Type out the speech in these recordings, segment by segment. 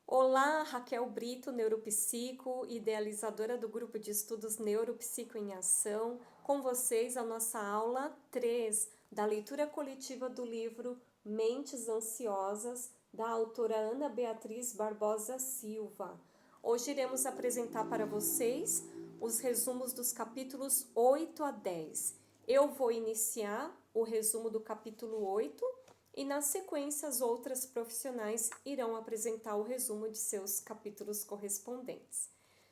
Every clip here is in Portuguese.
Olá, Raquel Brito, neuropsico, idealizadora do grupo de estudos Neuropsico em Ação. Com vocês a nossa aula 3 da leitura coletiva do livro Mentes Ansiosas, da autora Ana Beatriz Barbosa Silva. Hoje iremos apresentar para vocês os resumos dos capítulos 8 a 10. Eu vou iniciar o resumo do capítulo 8 e, na sequência, as outras profissionais irão apresentar o resumo de seus capítulos correspondentes.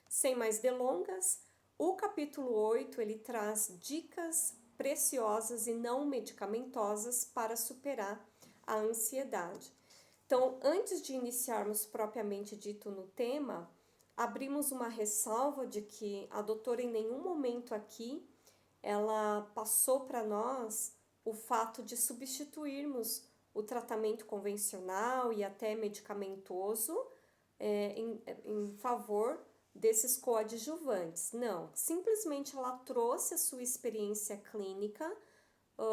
Sem mais delongas, o capítulo 8 ele traz dicas preciosas e não medicamentosas para superar a ansiedade. Então, antes de iniciarmos propriamente dito no tema, abrimos uma ressalva de que a doutora em nenhum momento aqui ela passou para nós o fato de substituirmos o tratamento convencional e até medicamentoso em favor desses coadjuvantes. Não, simplesmente ela trouxe a sua experiência clínica,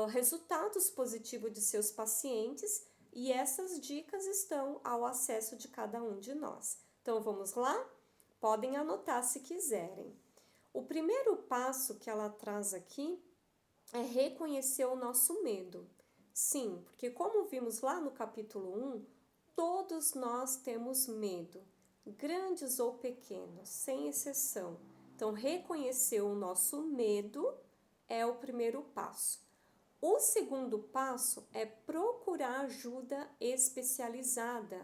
resultados positivos de seus pacientes, e essas dicas estão ao acesso de cada um de nós. Então vamos lá? Podem anotar se quiserem. O primeiro passo que ela traz aqui é reconhecer o nosso medo. Sim, porque como vimos lá no capítulo 1, todos nós temos medo, grandes ou pequenos, sem exceção. Então, reconhecer o nosso medo é o primeiro passo. O segundo passo é procurar ajuda especializada,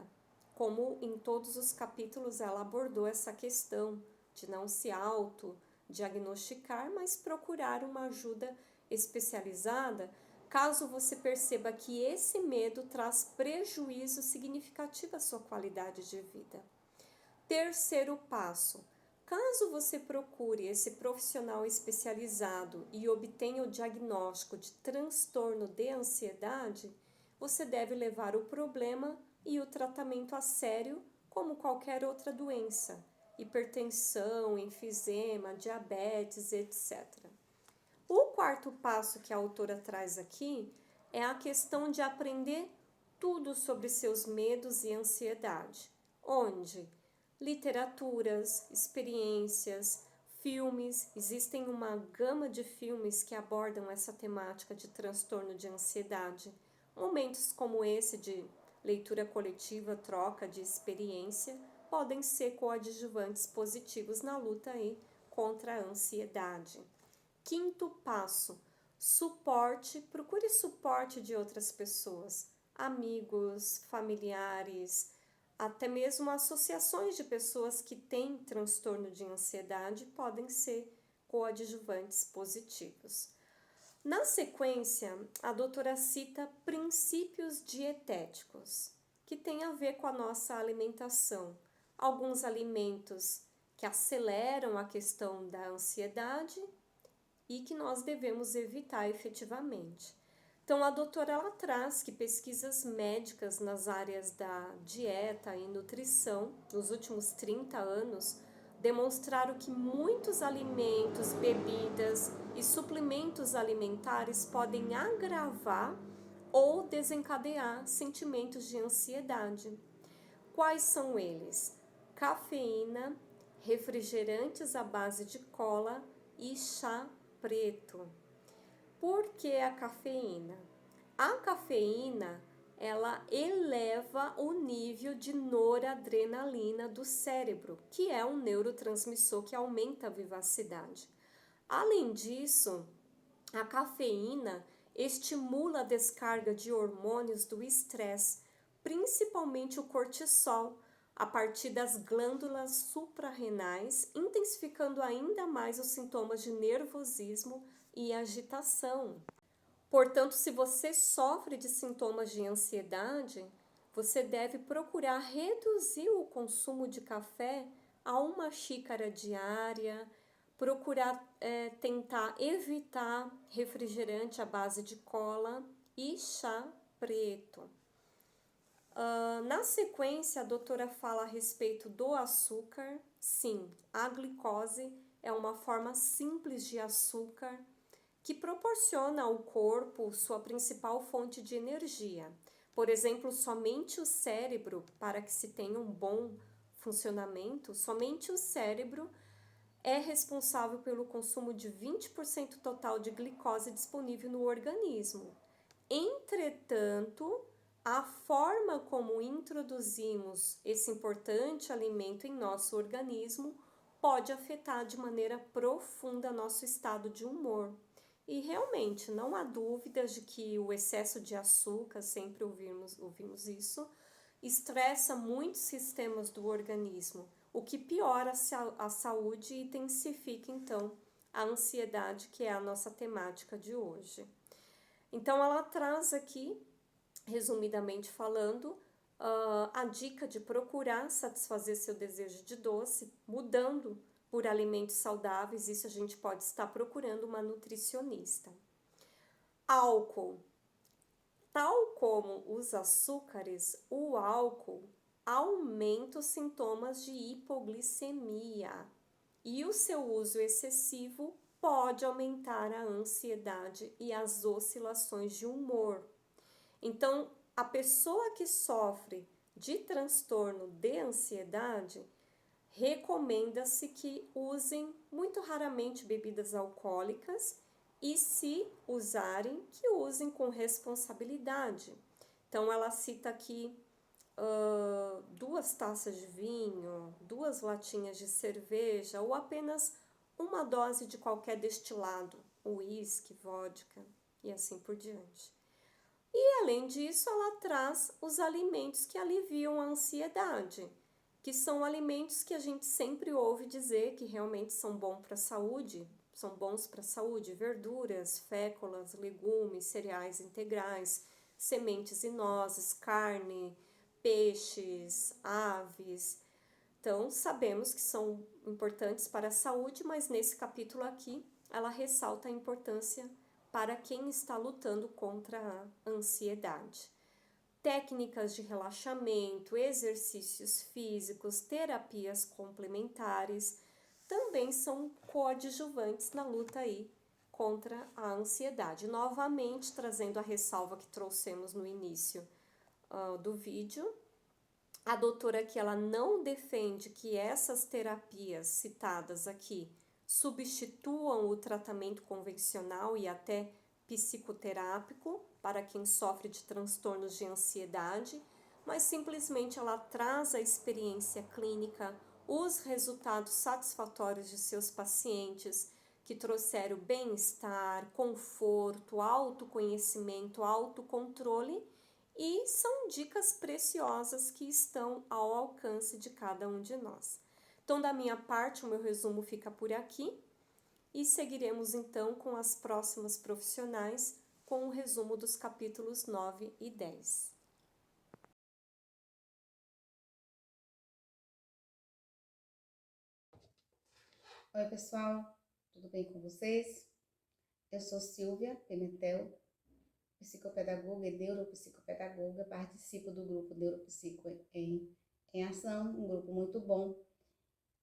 como em todos os capítulos ela abordou essa questão de não se auto-diagnosticar, mas procurar uma ajuda especializada caso você perceba que esse medo traz prejuízo significativo à sua qualidade de vida. Terceiro passo: caso você procure esse profissional especializado e obtenha o diagnóstico de transtorno de ansiedade, você deve levar o problema e o tratamento a sério como qualquer outra doença, hipertensão, enfisema, diabetes, etc. O quarto passo que a autora traz aqui é a questão de aprender tudo sobre seus medos e ansiedade, onde literaturas, experiências, filmes, existem uma gama de filmes que abordam essa temática de transtorno de ansiedade. Momentos como esse de leitura coletiva, troca de experiência, podem ser coadjuvantes positivos na luta aí contra a ansiedade. Quinto passo: suporte. Procure suporte de outras pessoas, amigos, familiares, até mesmo associações de pessoas que têm transtorno de ansiedade podem ser coadjuvantes positivos. Na sequência, a doutora cita princípios dietéticos, que tem a ver com a nossa alimentação. Alguns alimentos que aceleram a questão da ansiedade e que nós devemos evitar efetivamente. Então, a doutora ela traz que pesquisas médicas nas áreas da dieta e nutrição, nos últimos 30 anos, demonstraram que muitos alimentos, bebidas e suplementos alimentares podem agravar ou desencadear sentimentos de ansiedade. Quais são eles? Cafeína, refrigerantes à base de cola e chá preto. Por que a cafeína? A cafeína, ela eleva o nível de noradrenalina do cérebro, que é um neurotransmissor que aumenta a vivacidade. Além disso, a cafeína estimula a descarga de hormônios do estresse, principalmente o cortisol, a partir das glândulas suprarrenais, intensificando ainda mais os sintomas de nervosismo e agitação. Portanto, se você sofre de sintomas de ansiedade, você deve procurar reduzir o consumo de café a 1 xícara diária, procurar tentar evitar refrigerante à base de cola e chá preto. Na sequência, a doutora fala a respeito do açúcar. Sim, a glicose é uma forma simples de açúcar que proporciona ao corpo sua principal fonte de energia. Por exemplo, somente o cérebro, para que se tenha um bom funcionamento, somente o cérebro é responsável pelo consumo de 20% total de glicose disponível no organismo. Entretanto, a forma como introduzimos esse importante alimento em nosso organismo pode afetar de maneira profunda nosso estado de humor. E realmente não há dúvidas de que o excesso de açúcar, sempre ouvimos isso, estressa muitos sistemas do organismo, o que piora a saúde e intensifica então a ansiedade, que é a nossa temática de hoje. Então ela traz aqui, resumidamente falando, a dica de procurar satisfazer seu desejo de doce, mudando por alimentos saudáveis. Isso a gente pode estar procurando uma nutricionista. Álcool. Tal como os açúcares, o álcool aumenta os sintomas de hipoglicemia e o seu uso excessivo pode aumentar a ansiedade e as oscilações de humor. Então, a pessoa que sofre de transtorno de ansiedade, recomenda-se que usem muito raramente bebidas alcoólicas e, se usarem, que usem com responsabilidade. Então, ela cita aqui 2 taças de vinho, 2 latinhas de cerveja ou apenas uma dose de qualquer destilado, uísque, vodka e assim por diante. E além disso, ela traz os alimentos que aliviam a ansiedade, que são alimentos que a gente sempre ouve dizer que realmente são bons para a saúde, verduras, féculas, legumes, cereais integrais, sementes e nozes, carne, peixes, aves. Então, sabemos que são importantes para a saúde, mas nesse capítulo aqui, ela ressalta a importância para quem está lutando contra a ansiedade. Técnicas de relaxamento, exercícios físicos, terapias complementares também são coadjuvantes na luta aí contra a ansiedade. Novamente, trazendo a ressalva que trouxemos no início do vídeo, a doutora aqui, ela não defende que essas terapias citadas aqui substituam o tratamento convencional e até psicoterápico para quem sofre de transtornos de ansiedade, mas simplesmente ela traz a experiência clínica, os resultados satisfatórios de seus pacientes que trouxeram bem-estar, conforto, autoconhecimento, autocontrole, e são dicas preciosas que estão ao alcance de cada um de nós. Então, da minha parte, o meu resumo fica por aqui e seguiremos então com as próximas profissionais com o resumo dos capítulos 9 e 10. Oi, pessoal, tudo bem com vocês? Eu sou Silvia Pimentel, psicopedagoga e neuropsicopedagoga, participo do grupo Neuropsico em Ação, um grupo muito bom,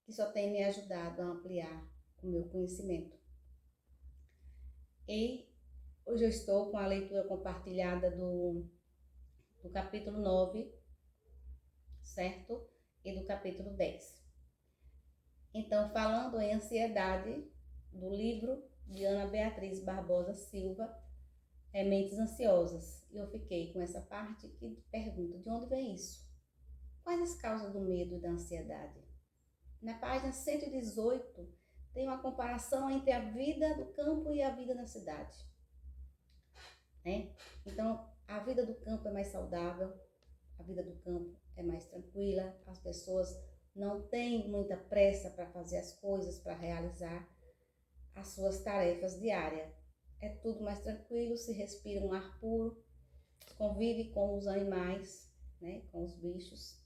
que só tem me ajudado a ampliar o meu conhecimento. E hoje eu estou com a leitura compartilhada do capítulo 9, certo? E do capítulo 10. Então, falando em ansiedade, do livro de Ana Beatriz Barbosa Silva, Mentes Ansiosas. E eu fiquei com essa parte que pergunta, de onde vem isso? Quais as causas do medo e da ansiedade? Na página 118, tem uma comparação entre a vida do campo e a vida na cidade. Né? Então, a vida do campo é mais saudável, a vida do campo é mais tranquila, as pessoas não têm muita pressa para fazer as coisas, para realizar as suas tarefas diárias. É tudo mais tranquilo, se respira um ar puro, convive com os animais, né, com os bichos.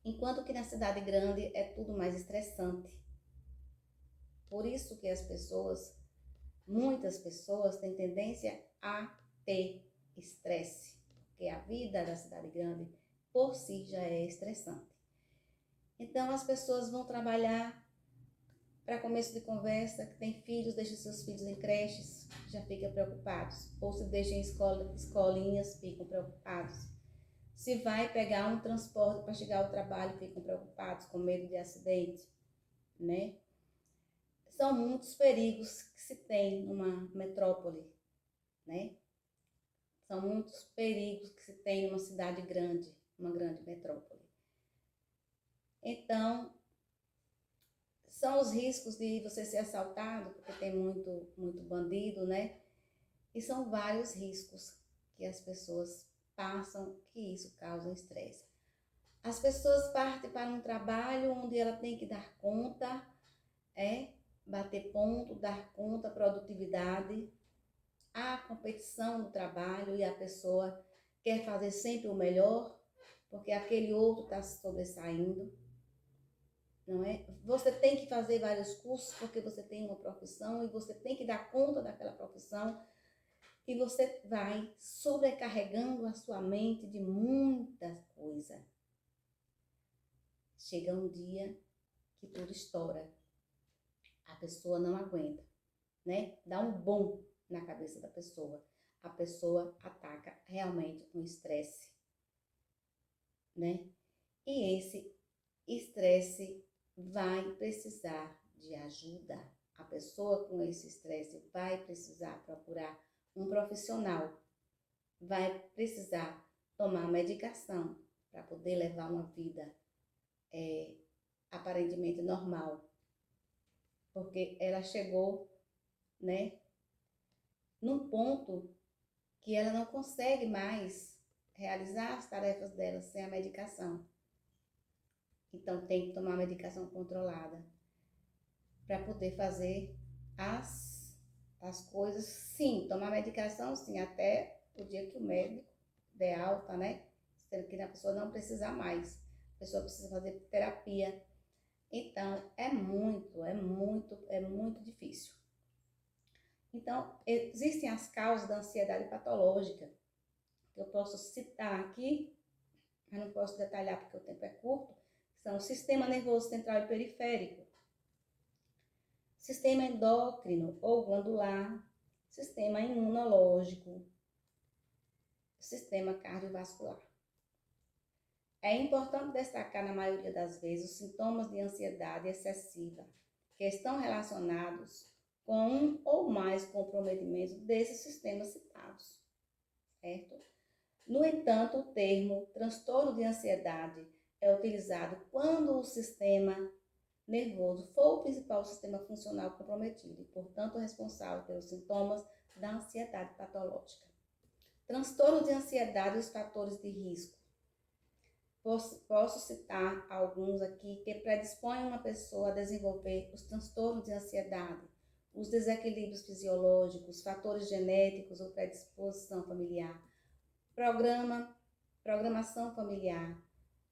Enquanto que na cidade grande é tudo mais estressante. Por isso que muitas pessoas têm tendência a ter estresse, porque a vida da cidade grande por si já é estressante. Então as pessoas vão trabalhar para começo de conversa, que tem filhos, deixa seus filhos em creches, já fica preocupados. Ou se deixa em escolinhas, ficam preocupados. Se vai pegar um transporte para chegar ao trabalho, ficam preocupados, com medo de acidente, né? São muitos perigos que se tem numa metrópole, né? São muitos perigos que se tem numa cidade grande, uma grande metrópole. Então, são os riscos de você ser assaltado, porque tem muito bandido, né? E são vários riscos que as pessoas passam, que isso causa estresse. As pessoas partem para um trabalho onde ela tem que dar conta, bater ponto, dar conta, produtividade, a competição no trabalho e a pessoa quer fazer sempre o melhor, porque aquele outro está se sobressaindo. Não é? Você tem que fazer vários cursos porque você tem uma profissão e você tem que dar conta daquela profissão e você vai sobrecarregando a sua mente de muita coisa. Chega um dia que tudo estoura. A pessoa não aguenta, né? Dá um bom na cabeça da pessoa. A pessoa ataca realmente um estresse, né? E esse estresse vai precisar de ajuda. A pessoa com esse estresse vai precisar procurar um profissional, vai precisar tomar medicação para poder levar uma vida aparentemente normal, porque ela chegou, né, num ponto que ela não consegue mais realizar as tarefas dela sem a medicação. Então tem que tomar medicação controlada para poder fazer as coisas, sim, tomar medicação, sim, até o dia que o médico der alta, né? Sendo que a pessoa não precisa mais, a pessoa precisa fazer terapia. Então, é muito difícil. Então, existem as causas da ansiedade patológica, que eu posso citar aqui, mas não posso detalhar porque o tempo é curto, que são o sistema nervoso central e periférico, sistema endócrino ou glandular, sistema imunológico, sistema cardiovascular. É importante destacar, na maioria das vezes, os sintomas de ansiedade excessiva, que estão relacionados com um ou mais comprometimentos desses sistemas citados, certo? No entanto, o termo transtorno de ansiedade é utilizado quando o sistema nervoso for o principal sistema funcional comprometido e, portanto, responsável pelos sintomas da ansiedade patológica. Transtorno de ansiedade e os fatores de risco. Posso citar alguns aqui que predispõem uma pessoa a desenvolver os transtornos de ansiedade, os desequilíbrios fisiológicos, fatores genéticos ou predisposição familiar, programação familiar,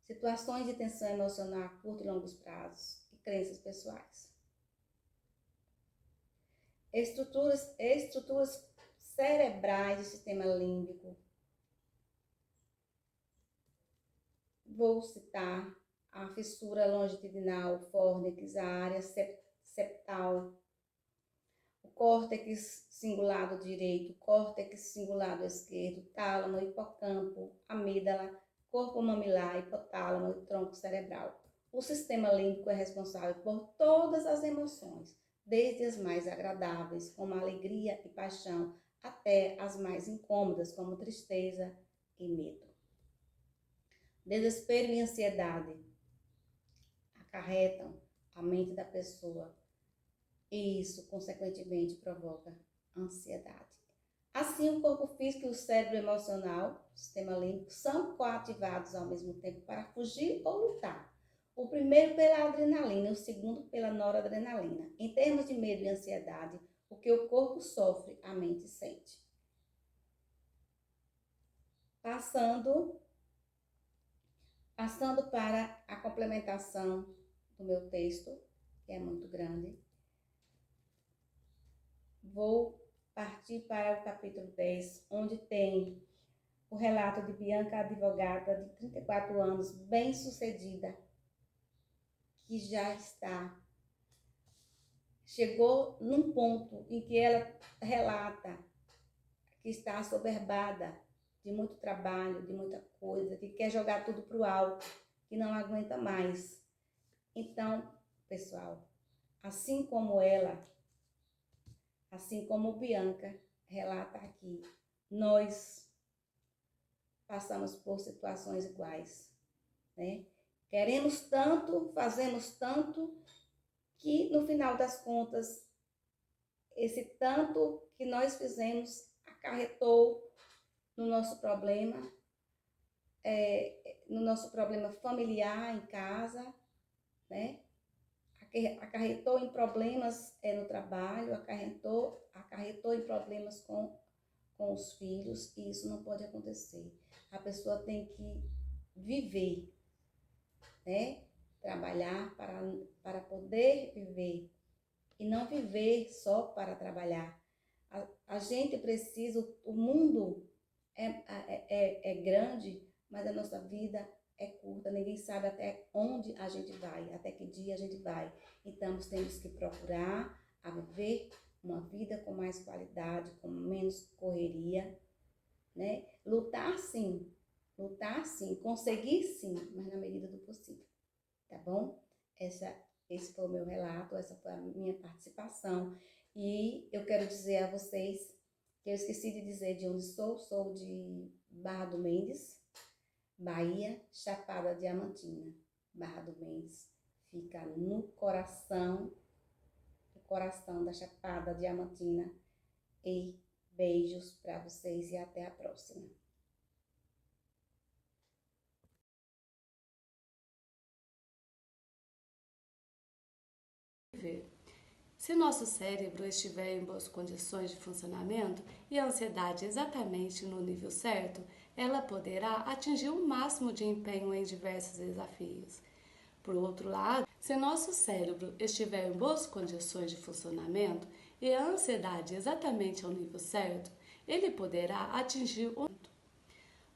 situações de tensão emocional a curto e longos prazos e crenças pessoais. Estruturas cerebrais do sistema límbico. Vou citar a fissura longitudinal, fórnix, a área septal, o córtex cingulado direito, córtex cingulado esquerdo, tálamo, hipocampo, amígdala, corpo mamilar, hipotálamo e tronco cerebral. O sistema límbico é responsável por todas as emoções, desde as mais agradáveis, como alegria e paixão, até as mais incômodas, como tristeza e medo. Desespero e ansiedade acarretam a mente da pessoa e isso, consequentemente, provoca ansiedade. Assim, o corpo físico e o cérebro emocional, o sistema límbico, são coativados ao mesmo tempo para fugir ou lutar. O primeiro pela adrenalina, o segundo pela noradrenalina. Em termos de medo e ansiedade, o que o corpo sofre, a mente sente. Passando para a complementação do meu texto, que é muito grande, vou partir para o capítulo 10, onde tem o relato de Bianca, advogada de 34 anos, bem-sucedida, que já está chegou num ponto em que ela relata que está assoberbada de muito trabalho, de muita coisa, que quer jogar tudo para o alto, que não aguenta mais. Então, pessoal, assim como ela, assim como Bianca relata aqui, nós passamos por situações iguais, né? Queremos tanto, fazemos tanto, que no final das contas, esse tanto que nós fizemos acarretou no nosso problema, no nosso problema familiar em casa, né? Acarretou em problemas no trabalho, acarretou em problemas com os filhos, e isso não pode acontecer. A pessoa tem que viver, né? Trabalhar para poder viver, e não viver só para trabalhar. A gente precisa, o mundo é grande, mas a nossa vida é curta, ninguém sabe até onde a gente vai, até que dia a gente vai. Então, nós temos que procurar a viver uma vida com mais qualidade, com menos correria, né? Lutar sim, conseguir sim, mas na medida do possível, tá bom? Esse foi o meu relato, essa foi a minha participação. E eu quero dizer a vocês que eu esqueci de dizer de onde sou de Barra do Mendes, Bahia, Chapada Diamantina. Barra do Mendes fica no coração da Chapada Diamantina. E beijos para vocês e até a próxima. Se nosso cérebro estiver em boas condições de funcionamento e a ansiedade exatamente no nível certo, ela poderá atingir o máximo de empenho em diversos desafios. Por outro lado, se nosso cérebro estiver em boas condições de funcionamento e a ansiedade exatamente ao nível certo, ele poderá atingir o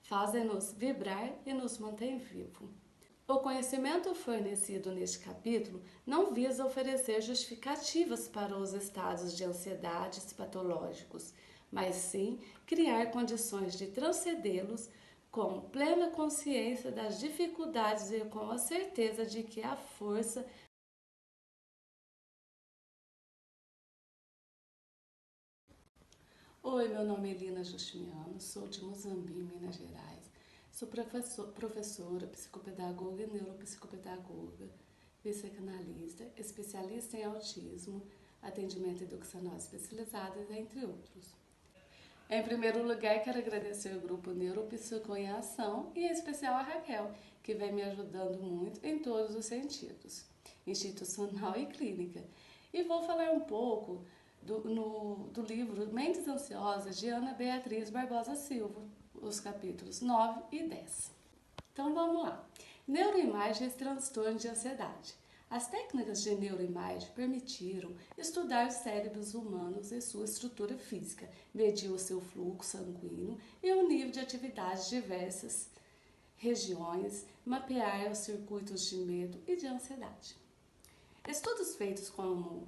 faz-nos vibrar e nos mantém vivo. O conhecimento fornecido neste capítulo não visa oferecer justificativas para os estados de ansiedades patológicos, mas sim criar condições de transcendê-los com plena consciência das dificuldades e com a certeza de que a força Oi, meu nome é Elina Justiniano, sou de Muzambique, Minas Gerais. Sou professora, psicopedagoga e neuropsicopedagoga, psicanalista, especialista em autismo, atendimento educacional especializado, entre outros. Em primeiro lugar, quero agradecer o grupo Neuropsico em Ação e em especial a Raquel, que vem me ajudando muito em todos os sentidos, institucional e clínica. E vou falar um pouco do livro Mentes Ansiosas, de Ana Beatriz Barbosa Silva, os capítulos 9 e 10. Então vamos lá. Neuroimagens e transtornos de ansiedade. As técnicas de neuroimagem permitiram estudar os cérebros humanos e sua estrutura física, medir o seu fluxo sanguíneo e o nível de atividade de diversas regiões, mapear os circuitos de medo e de ansiedade. Estudos feitos com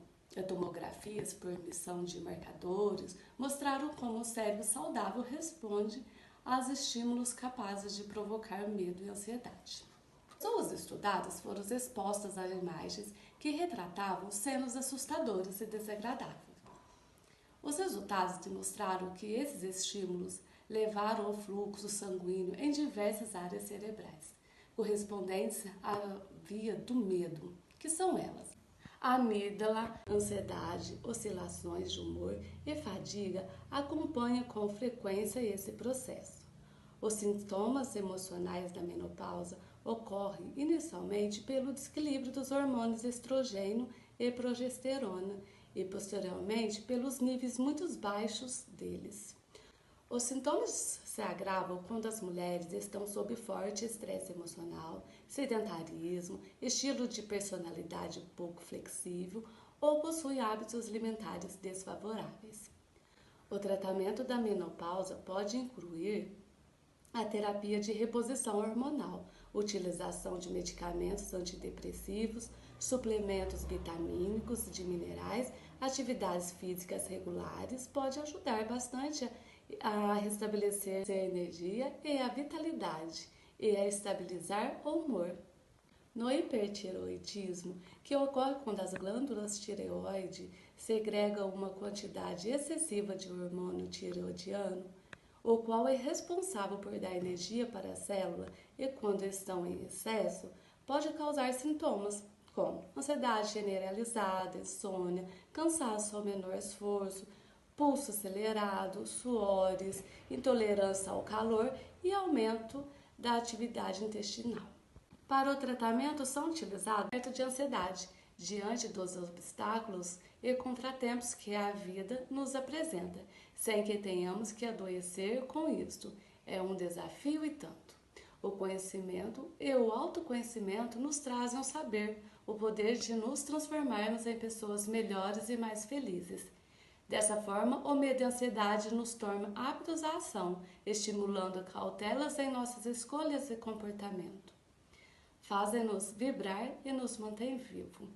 tomografias por emissão de marcadores mostraram como o cérebro saudável responde aos estímulos capazes de provocar medo e ansiedade. Pessoas estudadas foram expostas a imagens que retratavam cenas assustadoras e desagradáveis. Os resultados demonstraram que esses estímulos levaram ao fluxo sanguíneo em diversas áreas cerebrais, correspondentes à via do medo, que são elas: a amígdala, ansiedade, oscilações de humor e fadiga acompanham com frequência esse processo. Os sintomas emocionais da menopausa ocorrem inicialmente pelo desequilíbrio dos hormônios estrogênio e progesterona e posteriormente pelos níveis muito baixos deles. Os sintomas se agravam quando as mulheres estão sob forte estresse emocional, sedentarismo, estilo de personalidade pouco flexível ou possuem hábitos alimentares desfavoráveis. O tratamento da menopausa pode incluir a terapia de reposição hormonal, utilização de medicamentos antidepressivos, suplementos vitamínicos de minerais, atividades físicas regulares pode ajudar bastante a restabelecer a energia e a vitalidade e a estabilizar o humor. No hipertireoidismo, que ocorre quando as glândulas tireoide segregam uma quantidade excessiva de hormônio tireoidiano, o qual é responsável por dar energia para a célula e quando estão em excesso, pode causar sintomas como ansiedade generalizada, insônia, cansaço ao menor esforço, pulso acelerado, suores, intolerância ao calor e aumento da atividade intestinal. Para o tratamento são utilizados tratamento de ansiedade, diante dos obstáculos e contratempos que a vida nos apresenta, sem que tenhamos que adoecer com isto. É um desafio e tanto. O conhecimento e o autoconhecimento nos trazem o saber, o poder de nos transformarmos em pessoas melhores e mais felizes. Dessa forma, o medo e a ansiedade nos tornam aptos à ação, estimulando cautelas em nossas escolhas e comportamento. Fazem-nos vibrar e nos mantém vivo.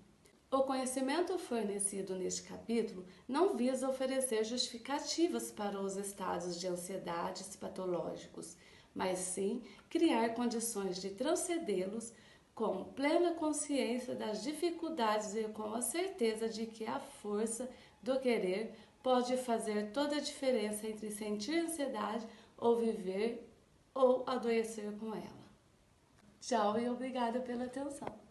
O conhecimento fornecido neste capítulo não visa oferecer justificativas para os estados de ansiedades patológicos, mas sim criar condições de transcendê-los com plena consciência das dificuldades e com a certeza de que a força do querer pode fazer toda a diferença entre sentir ansiedade ou viver ou adoecer com ela. Tchau e obrigada pela atenção.